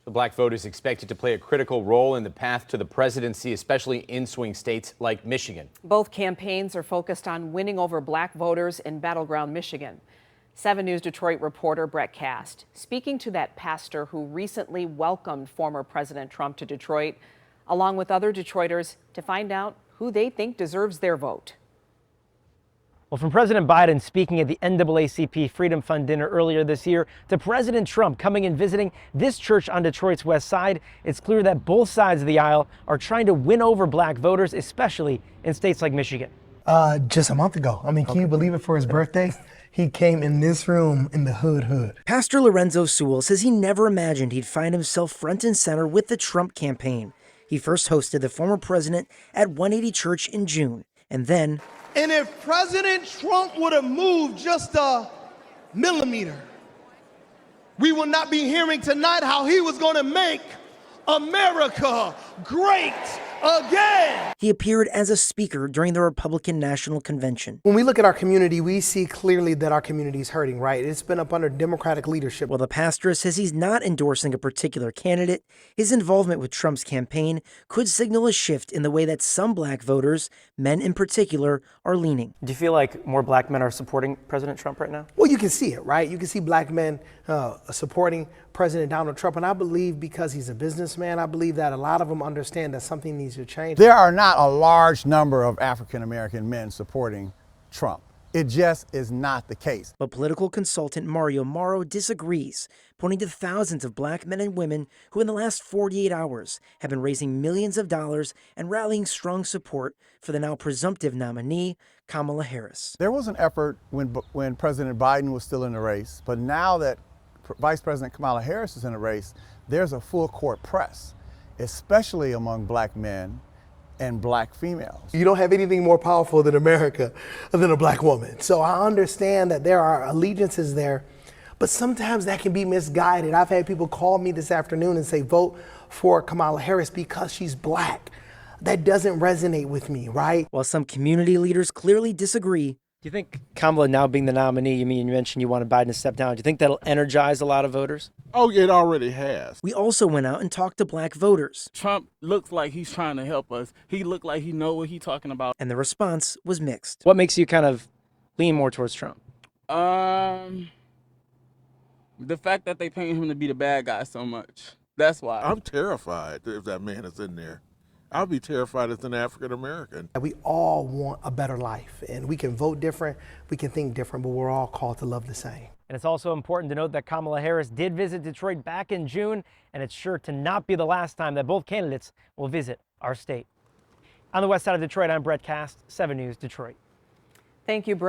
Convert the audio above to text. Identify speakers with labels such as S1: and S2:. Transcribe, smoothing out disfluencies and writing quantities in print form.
S1: The black vote is expected to play a critical role in the path to the presidency, especially in swing states like Michigan.
S2: Both campaigns are focused on winning over black voters in battleground Michigan. 7 News Detroit reporter Brett Cast speaking to that pastor who recently welcomed former President Trump to Detroit, along with other Detroiters, to find out who they think deserves their vote.
S3: Well, from President Biden speaking at the NAACP Freedom Fund dinner earlier this year to President Trump coming and visiting this church on Detroit's west side, it's clear that both sides of the aisle are trying to win over black voters, especially in states like Michigan.
S4: Just a month ago. I mean, can you believe it? For his birthday, he came in this room in the hood.
S3: Pastor Lorenzo Sewell says he never imagined he'd find himself front and center with the Trump campaign. He first hosted the former president at 180 Church in June, and then...
S5: And if President Trump would have moved just a millimeter, we will not be hearing tonight how he was going to make America great again.
S3: He appeared as a speaker during the Republican National Convention.
S4: When we look at our community, we see clearly that our community is hurting, right? It's been up under Democratic leadership.
S3: While the pastor says he's not endorsing a particular candidate, his involvement with Trump's campaign could signal a shift in the way that some black voters, men in particular, are leaning. Do you feel like more black men are supporting President Trump right now?
S4: Well, you can see it, right? You can see black men supporting President Donald Trump. And I believe because he's a businessman, I believe that a lot of them understand that something needs to change.
S6: There are not a large number of African-American men supporting Trump. It just is not the case.
S3: But political consultant Mario Mauro disagrees, pointing to thousands of black men and women who in the last 48 hours have been raising millions of dollars and rallying strong support for the now presumptive nominee, Kamala Harris.
S6: There was an effort when President Biden was still in the race, but now that Vice President Kamala Harris is in the race, there's a full court press, especially among black men and black females.
S4: You don't have anything more powerful than America than a black woman. So I understand that there are allegiances there, but sometimes that can be misguided. I've had people call me this afternoon and say, vote for Kamala Harris because she's black. That doesn't resonate with me, right?
S3: While some community leaders clearly disagree, do you think Kamala now being the nominee, you mentioned you wanted Biden to step down, do you think that'll energize a lot of voters?
S7: Oh, it already has.
S3: We also went out and talked to black voters.
S7: Trump looks like he's trying to help us. He looked like he knows what he's talking about.
S3: And the response was mixed. What makes you kind of lean more towards Trump?
S7: The fact that they paint him to be the bad guy so much. That's why.
S8: I'm terrified if that man is in there. I'll be terrified as an African American.
S4: We all want a better life, and we can vote different, we can think different, but we're all called to love the same.
S3: And it's also important to note that Kamala Harris did visit Detroit back in June, and it's sure to not be the last time that both candidates will visit our state. On the west side of Detroit, I'm Brett Cast, 7 News Detroit.
S2: Thank you, Brett.